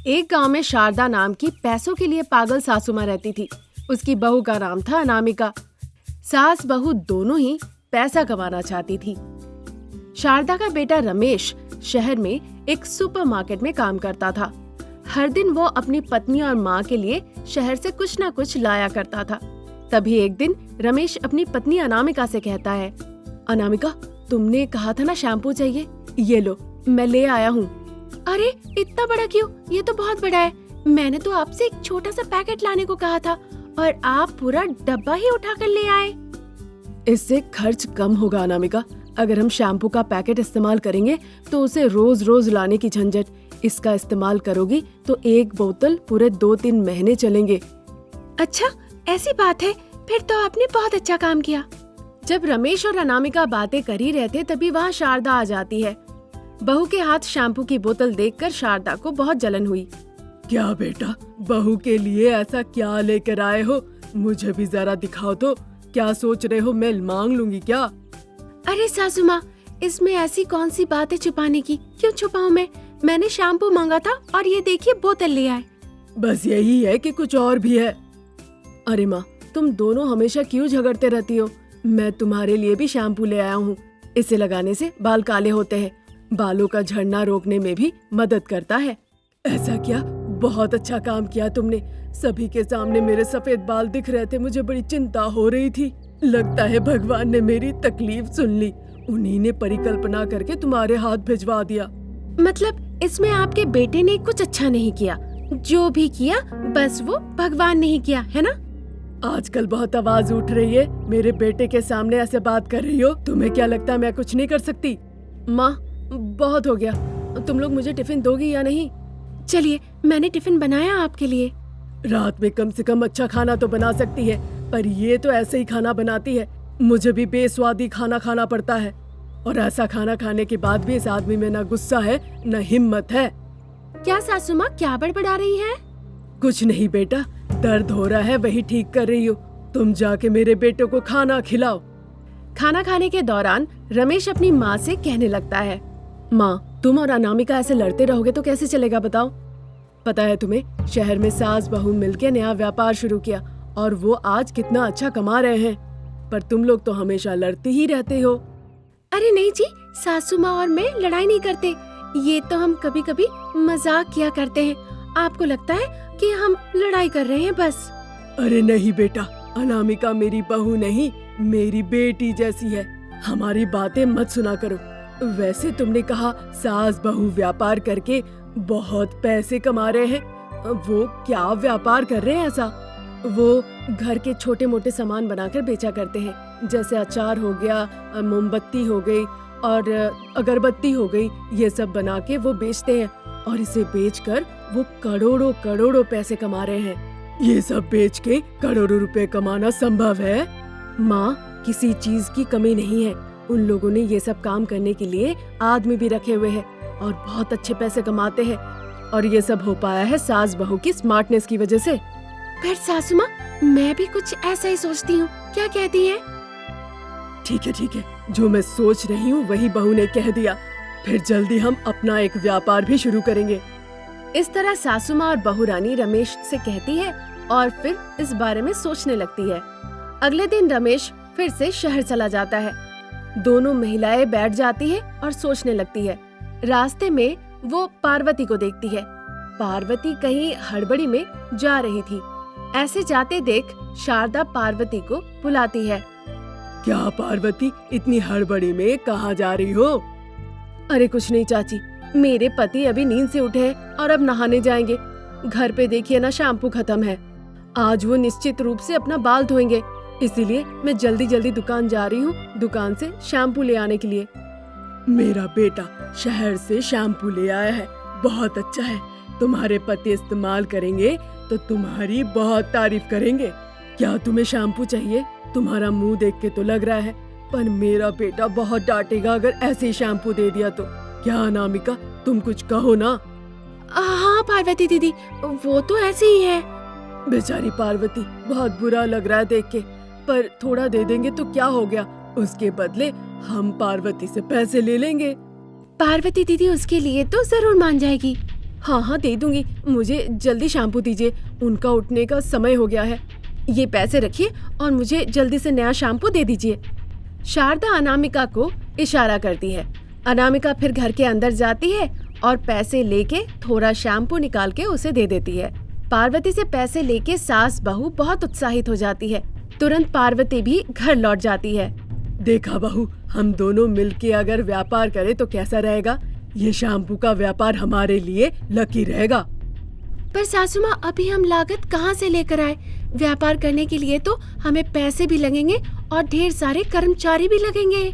एक गांव में शारदा नाम की पैसों के लिए पागल सासू माँ रहती थी। उसकी बहू का नाम था अनामिका। सास बहू दोनों ही पैसा कमाना चाहती थी। शारदा का बेटा रमेश शहर में एक सुपरमार्केट में काम करता था। हर दिन वो अपनी पत्नी और माँ के लिए शहर से कुछ न कुछ लाया करता था। तभी एक दिन रमेश अपनी पत्नी अनामिका से कहता है, अनामिका, तुमने कहा था ना शैम्पू चाहिए, ये लो मैं ले आया हूँ। अरे इतना बड़ा क्यों? ये तो बहुत बड़ा है। मैंने तो आपसे एक छोटा सा पैकेट लाने को कहा था और आप पूरा डब्बा ही उठा कर ले आए। इससे खर्च कम होगा अनामिका। अगर हम शैम्पू का पैकेट इस्तेमाल करेंगे तो उसे रोज रोज लाने की झंझट, इसका इस्तेमाल करोगी तो एक बोतल पूरे 2-3 महीने चलेंगे। अच्छा ऐसी बात है, फिर तो आपने बहुत अच्छा काम किया। जब रमेश और अनामिका बातें कर ही रहते तभी वहाँ शारदा आ जाती है। बहू के हाथ शैम्पू की बोतल देखकर शारदा को बहुत जलन हुई। क्या बेटा, बहू के लिए ऐसा क्या लेकर आए हो? मुझे भी जरा दिखाओ तो। क्या सोच रहे हो, मैं मांग लूंगी क्या? अरे सासू माँ, इसमें ऐसी कौन सी बात है छुपाने की? क्यों छुपाऊं मैं? मैंने शैम्पू मांगा था और ये देखिए बोतल ले आए। बस यही है कि कुछ और भी है? अरे माँ, तुम दोनों हमेशा क्यों झगड़ते रहती हो? मैं तुम्हारे लिए भी शैम्पू ले आया हूँ। इसे लगाने से बाल काले होते हैं, बालों का झड़ना रोकने में भी मदद करता है। ऐसा क्या? बहुत अच्छा काम किया तुमने। सभी के सामने मेरे सफेद बाल दिख रहे थे, मुझे बड़ी चिंता हो रही थी। लगता है भगवान ने मेरी तकलीफ सुन ली। उन्हीं ने परिकल्पना करके तुम्हारे हाथ भिजवा दिया। मतलब इसमें आपके बेटे ने कुछ अच्छा नहीं किया, जो भी किया बस वो भगवान ने ही किया, है ना? आजकल बहुत आवाज उठ रही है। मेरे बेटे के सामने ऐसे बात कर रही हो। तुम्हें क्या लगता है मैं कुछ नहीं कर सकती? माँ, बहुत हो गया। तुम लोग मुझे टिफिन दोगी या नहीं? चलिए, मैंने टिफिन बनाया आपके लिए। रात में कम से कम अच्छा खाना तो बना सकती है, पर ये तो ऐसे ही खाना बनाती है। मुझे भी बेस्वादी खाना खाना पड़ता है, और ऐसा खाना खाने के बाद भी इस आदमी में न गुस्सा है न हिम्मत है। क्या सासू माँ, क्या बड़बड़ा रही है? कुछ नहीं बेटा, दर्द हो रहा है वही ठीक कर रही हो। तुम जाके मेरे बेटे को खाना खिलाओ। खाना खाने के दौरान रमेश अपनी माँ से कहने लगता है, माँ, तुम और अनामिका ऐसे लड़ते रहोगे तो कैसे चलेगा बताओ? पता है तुम्हें, शहर में सास बहू मिलके नया व्यापार शुरू किया और वो आज कितना अच्छा कमा रहे हैं, पर तुम लोग तो हमेशा लड़ते ही रहते हो। अरे नहीं जी, सासू माँ और मैं लड़ाई नहीं करते। ये तो हम कभी कभी मजाक किया करते हैं। आपको लगता है कि हम लड़ाई कर रहे हैं बस। अरे नहीं बेटा, अनामिका मेरी बहू नहीं, मेरी बेटी जैसी है। हमारी बातें मत सुना करो। वैसे तुमने कहा सास बहू व्यापार करके बहुत पैसे कमा रहे हैं। वो क्या व्यापार कर रहे हैं ऐसा? वो घर के छोटे मोटे सामान बनाकर बेचा करते हैं, जैसे अचार हो गया, मोमबत्ती हो गई और अगरबत्ती हो गई। ये सब बना के वो बेचते हैं और इसे बेचकर वो करोड़ों करोड़ों पैसे कमा रहे हैं। ये सब बेच के करोड़ों रुपए कमाना संभव है? माँ, किसी चीज की कमी नहीं है। उन लोगों ने ये सब काम करने के लिए आदमी भी रखे हुए हैं और बहुत अच्छे पैसे कमाते हैं, और ये सब हो पाया है सास बहू की स्मार्टनेस की वजह से। पर सासू माँ, मैं भी कुछ ऐसा ही सोचती हूँ, क्या कहती हैं? ठीक है, जो मैं सोच रही हूँ वही बहू ने कह दिया। फिर जल्दी हम अपना एक व्यापार भी शुरू करेंगे। इस तरह सासू माँ और बहू रानी रमेश से कहती है और फिर इस बारे में सोचने लगती है। अगले दिन रमेश फिर से शहर चला जाता है। दोनों महिलाएं बैठ जाती है और सोचने लगती है। रास्ते में वो पार्वती को देखती है। पार्वती कहीं हड़बड़ी में जा रही थी। ऐसे जाते देख शारदा पार्वती को बुलाती है। क्या पार्वती, इतनी हड़बड़ी में कहाँ जा रही हो? अरे कुछ नहीं चाची, मेरे पति अभी नींद से उठे हैं और अब नहाने जाएंगे। घर पे देखिए ना, शैम्पू खत्म है। आज वो निश्चित रूप से अपना बाल धोएंगे, इसीलिए मैं जल्दी जल्दी दुकान जा रही हूँ, दुकान से शैम्पू ले आने के लिए। मेरा बेटा शहर से शैम्पू ले आया है, बहुत अच्छा है। तुम्हारे पति इस्तेमाल करेंगे तो तुम्हारी बहुत तारीफ करेंगे। क्या तुम्हें शैम्पू चाहिए? तुम्हारा मुंह देख के तो लग रहा है, पर मेरा बेटा बहुत डांटेगा अगर ऐसे ही शैम्पू दे दिया तो। क्या अनामिका, तुम कुछ कहो ना। हाँ पार्वती दीदी, वो तो ऐसे ही है। बेचारी पार्वती, बहुत बुरा लग रहा है देख के, पर थोड़ा दे देंगे तो क्या हो गया, उसके बदले हम पार्वती से पैसे ले लेंगे। पार्वती दीदी उसके लिए तो जरूर मान जाएगी। हाँ हाँ दे दूंगी, मुझे जल्दी शैम्पू दीजिए, उनका उठने का समय हो गया है। ये पैसे रखिए और मुझे जल्दी से नया शैम्पू दे दीजिए। शारदा अनामिका को इशारा करती है। अनामिका फिर घर के अंदर जाती है और पैसे लेके थोड़ा शैम्पू निकाल के उसे दे देती है। पार्वती से पैसे लेके सास बहू बहुत उत्साहित हो जाती है। तुरंत पार्वती भी घर लौट जाती है। देखा बहू, हम दोनों मिलके अगर व्यापार करें तो कैसा रहेगा? ये शैम्पू का व्यापार हमारे लिए लकी रहेगा। पर सासू माँ, अभी हम लागत कहाँ से लेकर आए? व्यापार करने के लिए तो हमें पैसे भी लगेंगे और ढेर सारे कर्मचारी भी लगेंगे।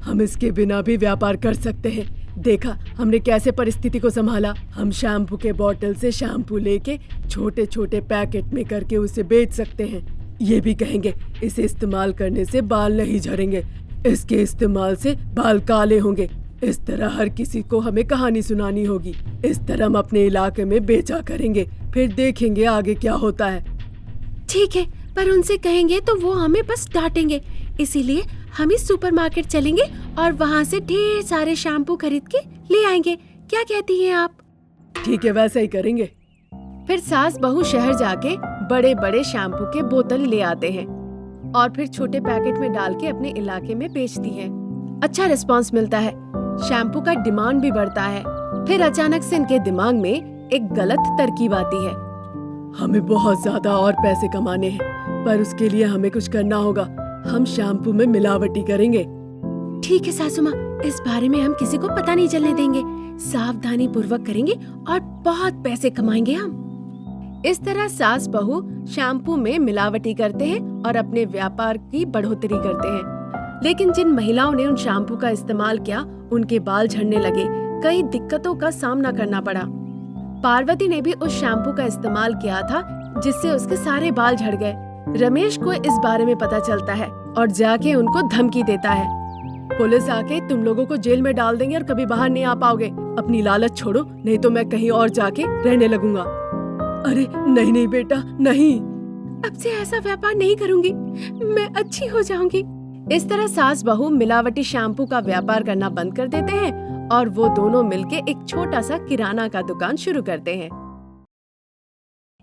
हम इसके बिना भी व्यापार कर सकते हैं। देखा हमने कैसे परिस्थिति को संभाला। हम शैम्पू के बोतल से शैम्पू लेके छोटे छोटे पैकेट में करके उसे बेच सकते हैं। ये भी कहेंगे इसे इस्तेमाल करने से बाल नहीं झड़ेंगे, इसके इस्तेमाल से बाल काले होंगे। इस तरह हर किसी को हमें कहानी सुनानी होगी। इस तरह हम अपने इलाके में बेचा करेंगे, फिर देखेंगे आगे क्या होता है। ठीक है, पर उनसे कहेंगे तो वो हमें बस डांटेंगे, इसीलिए हम इस सुपरमार्केट चलेंगे और वहाँ से ढेर सारे शैम्पू खरीद के ले आएंगे। क्या कहती हैं आप? ठीक है, वैसा ही करेंगे। फिर सास बहू शहर जाके बड़े बड़े शैम्पू के बोतल ले आते हैं और फिर छोटे पैकेट में डाल के अपने इलाके में बेचती हैं। अच्छा रिस्पांस मिलता है, शैम्पू का डिमांड भी बढ़ता है। फिर अचानक से इनके दिमाग में एक गलत तरकीब आती है। हमें बहुत ज्यादा और पैसे कमाने हैं, पर उसके लिए हमें कुछ करना होगा। हम शैम्पू में मिलावटी करेंगे। ठीक है सासू माँ, इस बारे में हम किसी को पता नहीं चलने देंगे। सावधानी पूर्वक करेंगे और बहुत पैसे कमाएंगे हम। इस तरह सास बहू शैम्पू में मिलावटी करते हैं और अपने व्यापार की बढ़ोतरी करते हैं। लेकिन जिन महिलाओं ने उन शैम्पू का इस्तेमाल किया, उनके बाल झड़ने लगे। कई दिक्कतों का सामना करना पड़ा। पार्वती ने भी उस शैम्पू का इस्तेमाल किया था, जिससे उसके सारे बाल झड़ गए। रमेश को इस बारे में पता चलता है और जाके उनको धमकी देता है। पुलिस आके तुम लोगों को जेल में डाल देंगे और कभी बाहर नहीं आ पाओगे। अपनी लालच छोड़ो, नहीं तो मैं कहीं और जाके रहने लगूंगा। अरे नहीं नहीं बेटा, नहीं, अब से ऐसा व्यापार नहीं करूंगी, मैं अच्छी हो जाऊंगी। इस तरह सास बहू मिलावटी शैम्पू का व्यापार करना बंद कर देते हैं और वो दोनों मिलके एक छोटा सा किराना का दुकान शुरू करते हैं।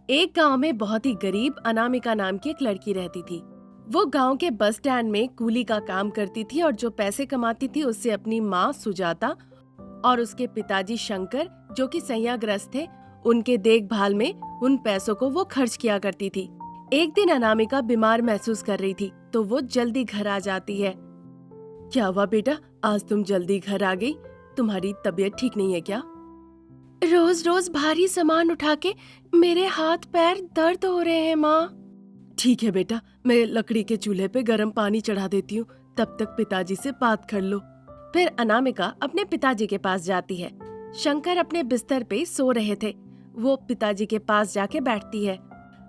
एक गांव में बहुत ही गरीब अनामिका नाम की एक लड़की रहती थी। वो गांव के बस स्टैंड में कूली का काम करती थी और जो पैसे कमाती थी उससे अपनी माँ सुजाता और उसके पिताजी शंकर, जो कि संज्ञाग्रस्त थे, उनके देखभाल में उन पैसों को वो खर्च किया करती थी। एक दिन अनामिका बीमार महसूस कर रही थी तो वो जल्दी घर आ जाती है। क्या हुआ बेटा, आज तुम जल्दी घर आ गई? तुम्हारी तबीयत ठीक नहीं है क्या? रोज रोज भारी सामान उठा के मेरे हाथ पैर दर्द हो रहे हैं माँ। ठीक है बेटा, मैं लकड़ी के चूल्हे पे गर्म पानी चढ़ा देती हूँ, तब तक पिताजी से बात कर लो। फिर अनामिका अपने पिताजी के पास जाती है। शंकर अपने बिस्तर पे सो रहे थे। वो पिताजी के पास जाके बैठती है।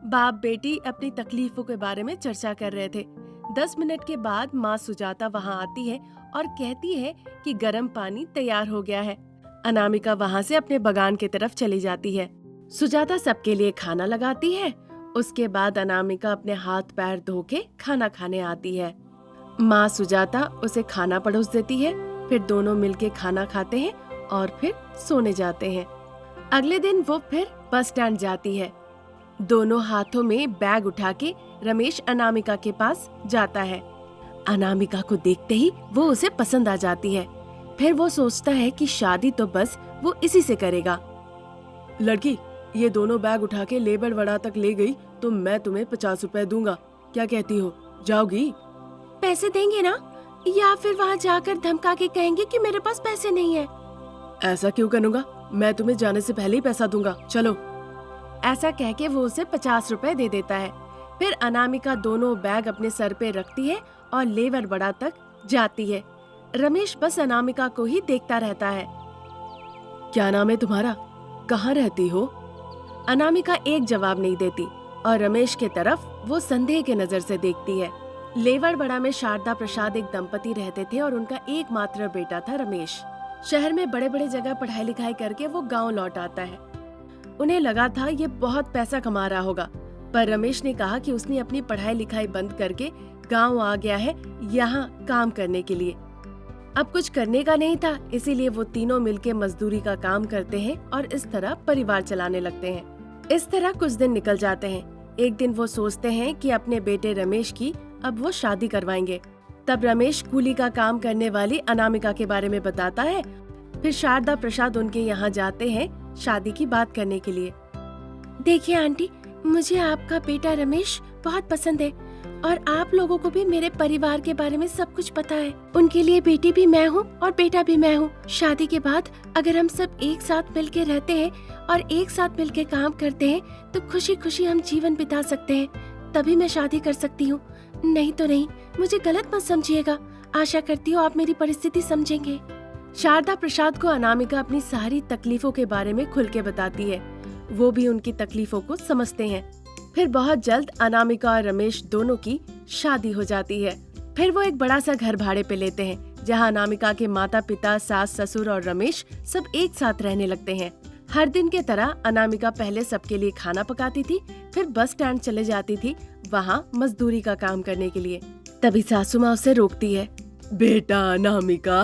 बाप बेटी अपनी तकलीफों के बारे में चर्चा कर रहे थे। 10 मिनट के बाद माँ सुजाता वहाँ आती है और कहती है कि गर्म पानी तैयार हो गया है। अनामिका वहाँ से अपने बगान की तरफ चली जाती है। सुजाता सबके लिए खाना लगाती है। उसके बाद अनामिका अपने हाथ पैर धो के खाना खाने आती है। माँ सुजाता उसे खाना परोस देती है। फिर दोनों मिलके खाना खाते हैं और फिर सोने जाते हैं। अगले दिन वो फिर बस स्टैंड जाती है। दोनों हाथों में बैग उठा के रमेश अनामिका के पास जाता है। अनामिका को देखते ही वो उसे पसंद आ जाती है। फिर वो सोचता है कि शादी तो बस वो इसी से करेगा। लड़की, ये दोनों बैग उठा के लेबर वड़ा तक ले गई तो मैं तुम्हें 50 रुपए दूंगा। क्या कहती हो, जाओगी? पैसे देंगे ना, या फिर वहाँ जाकर धमका के कहेंगे कि मेरे पास पैसे नहीं है? ऐसा क्यों करूँगा, मैं तुम्हें जाने से पहले ही पैसा दूंगा, चलो। ऐसा कह के वो उसे 50 रुपए दे देता है। फिर अनामिका दोनों बैग अपने सर पे रखती है और लेबर बड़ा तक जाती है। रमेश बस अनामिका को ही देखता रहता है। क्या नाम है तुम्हारा, कहाँ रहती हो? अनामिका एक जवाब नहीं देती और रमेश के तरफ वो संदेह के नजर से देखती है। लेवर बड़ा में शारदा प्रसाद एक दंपति रहते थे और उनका एकमात्र बेटा था रमेश। शहर में बड़े बड़े जगह पढ़ाई लिखाई करके वो गांव लौट आता है। उन्हें लगा था ये बहुत पैसा कमा रहा होगा, पर रमेश ने कहा कि उसने अपनी पढ़ाई लिखाई बंद करके गांव आ गया है यहाँ काम करने के लिए। अब कुछ करने का नहीं था, इसीलिए वो तीनों मिलके मजदूरी का काम करते हैं और इस तरह परिवार चलाने लगते हैं। इस तरह कुछ दिन निकल जाते हैं। एक दिन वो सोचते हैं कि अपने बेटे रमेश की अब वो शादी करवाएंगे। तब रमेश कूली का काम करने वाली अनामिका के बारे में बताता है। फिर शारदा प्रसाद उनके यहाँ जाते हैं शादी की बात करने के लिए। देखिए आंटी, मुझे आपका बेटा रमेश बहुत पसंद है और आप लोगों को भी मेरे परिवार के बारे में सब कुछ पता है। उनके लिए बेटी भी मैं हूँ और बेटा भी मैं हूँ। शादी के बाद अगर हम सब एक साथ मिलके रहते हैं और एक साथ मिलके काम करते हैं तो खुशी खुशी हम जीवन बिता सकते हैं। तभी मैं शादी कर सकती हूँ, नहीं तो नहीं। मुझे गलत मत समझिएगा। आशा करती हूँ आप मेरी परिस्थिति समझेंगे। शारदा प्रसाद को अनामिका अपनी सारी तकलीफों के बारे में खुल के बताती है। वो भी उनकी तकलीफों को समझते हैं। फिर बहुत जल्द अनामिका और रमेश दोनों की शादी हो जाती है। फिर वो एक बड़ा सा घर भाड़े पे लेते हैं, जहाँ अनामिका के माता पिता, सास ससुर और रमेश सब एक साथ रहने लगते हैं। हर दिन के तरह अनामिका पहले सबके लिए खाना पकाती थी, फिर बस स्टैंड चले जाती थी वहाँ मजदूरी का काम करने के लिए। तभी सासू माँ उसे रोकती है। बेटा अनामिका,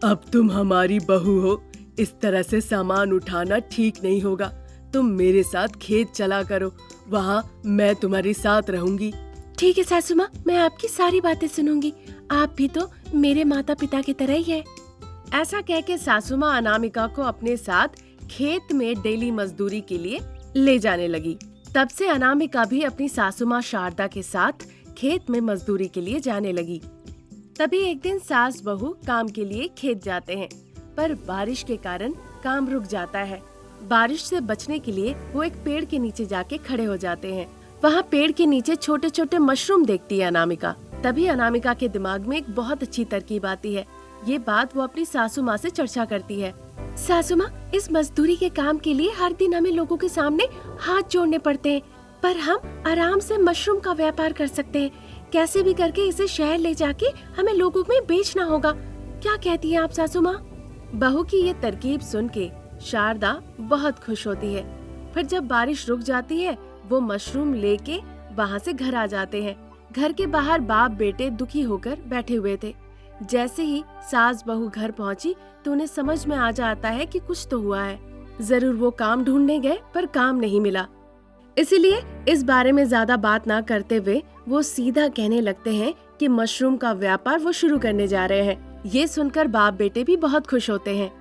अब तुम हमारी बहू हो, इस तरह से सामान उठाना ठीक नहीं होगा। तुम मेरे साथ खेत चला करो, वहाँ मैं तुम्हारे साथ रहूंगी। ठीक है सासू माँ, मैं आपकी सारी बातें सुनूंगी। आप भी तो मेरे माता पिता की तरह ही है। ऐसा कह के सासू माँ अनामिका को अपने साथ खेत में डेली मजदूरी के लिए ले जाने लगी। तब से अनामिका भी अपनी सासू माँ शारदा के साथ खेत में मजदूरी के लिए जाने लगी। तभी एक दिन सास बहू काम के लिए खेत जाते हैं, पर बारिश के कारण काम रुक जाता है। बारिश से बचने के लिए वो एक पेड़ के नीचे जाके खड़े हो जाते हैं। वहाँ पेड़ के नीचे छोटे छोटे मशरूम देखती है अनामिका। तभी अनामिका के दिमाग में एक बहुत अच्छी तरकीब आती है। ये बात वो अपनी सासू माँ से चर्चा करती है। सासू माँ, इस मजदूरी के काम के लिए हर दिन हमें लोगों के सामने हाथ जोड़ने पड़ते हैं, पर हम आराम से मशरूम का व्यापार कर सकते हैं। कैसे भी करके इसे शहर ले जाके हमें लोगों में बेचना होगा। क्या कहती हैं आप सासू माँ? बहू की ये तरकीब सुन के शारदा बहुत खुश होती है। फिर जब बारिश रुक जाती है, वो मशरूम लेके वहाँ से घर आ जाते हैं। घर के बाहर बाप बेटे दुखी होकर बैठे हुए थे। जैसे ही सास बहू घर पहुँची तो उन्हें समझ में आ जाता है कि कुछ तो हुआ है। जरूर वो काम ढूंढने गए पर काम नहीं मिला। इसीलिए इस बारे में ज्यादा बात ना करते हुए वो सीधा कहने लगते हैं कि मशरूम का व्यापार वो शुरू करने जा रहे हैं। ये सुनकर बाप बेटे भी बहुत खुश होते हैं।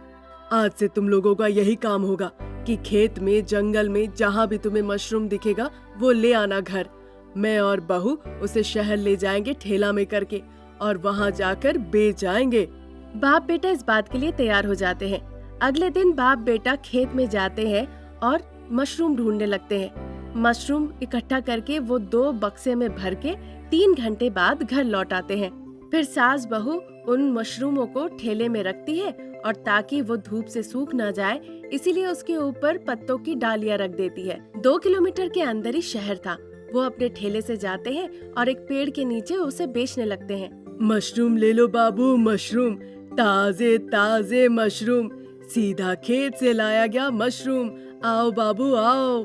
आज से तुम लोगों का यही काम होगा कि खेत में, जंगल में, जहाँ भी तुम्हें मशरूम दिखेगा वो ले आना घर। मैं और बहू उसे शहर ले जाएंगे ठेला में करके और वहाँ जाकर बेच आएंगे। बाप बेटा इस बात के लिए तैयार हो जाते हैं। अगले दिन बाप बेटा खेत में जाते हैं और मशरूम ढूंढने लगते हैं। मशरूम इकट्ठा करके वो 2 बक्से में भर के 3 घंटे बाद घर लौट आते हैं। फिर सास बहू उन मशरूमों को ठेले में रखती है और ताकि वो धूप से सूख ना जाए, इसीलिए उसके ऊपर पत्तों की डालियां रख देती है। 2 किलोमीटर के अंदर ही शहर था। वो अपने ठेले से जाते हैं और एक पेड़ के नीचे उसे बेचने लगते हैं। मशरूम ले लो बाबू, मशरूम, ताजे ताजे मशरूम, सीधा खेत से लाया गया मशरूम। आओ बाबू आओ।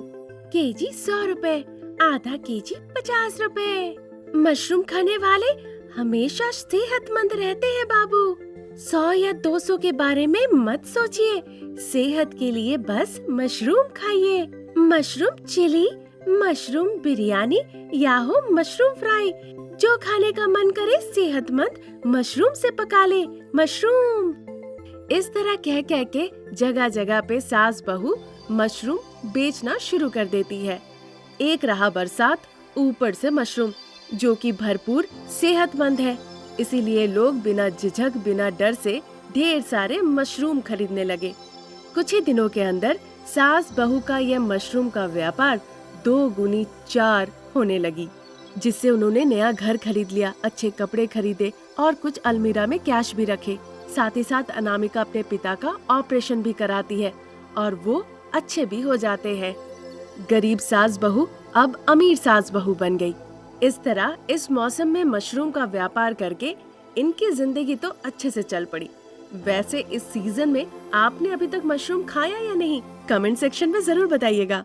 केजी 100 रुपए, आधा केजी 50 रुपए। मशरूम खाने वाले हमेशा सेहतमंद रहते हैं बाबू। 100 या 200 के बारे में मत सोचिए, सेहत के लिए बस मशरूम खाइए। मशरूम चिली, मशरूम बिरयानी या हो मशरूम फ्राई, जो खाने का मन करे सेहतमंद मशरूम से पका ले। मशरूम। इस तरह कह कह के जगह जगह पे सास बहू मशरूम बेचना शुरू कर देती है। एक रहा बरसात, ऊपर से मशरूम, जो कि भरपूर सेहतमंद है। इसीलिए लोग बिना झिझक, बिना डर से ढेर सारे मशरूम खरीदने लगे। कुछ ही दिनों के अंदर सास बहू का यह मशरूम का व्यापार 2 गुनी 4 होने लगी, जिससे उन्होंने नया घर खरीद लिया, अच्छे कपड़े खरीदे और कुछ अलमीरा में कैश भी रखे। साथ ही साथ अनामिका अपने पिता का ऑपरेशन भी कराती है और वो अच्छे भी हो जाते हैं। गरीब सास बहू अब अमीर सास बहू बन गई। इस तरह इस मौसम में मशरूम का व्यापार करके इनकी जिंदगी तो अच्छे से चल पड़ी। वैसे इस सीजन में आपने अभी तक मशरूम खाया या नहीं? कमेंट सेक्शन में जरूर बताइएगा।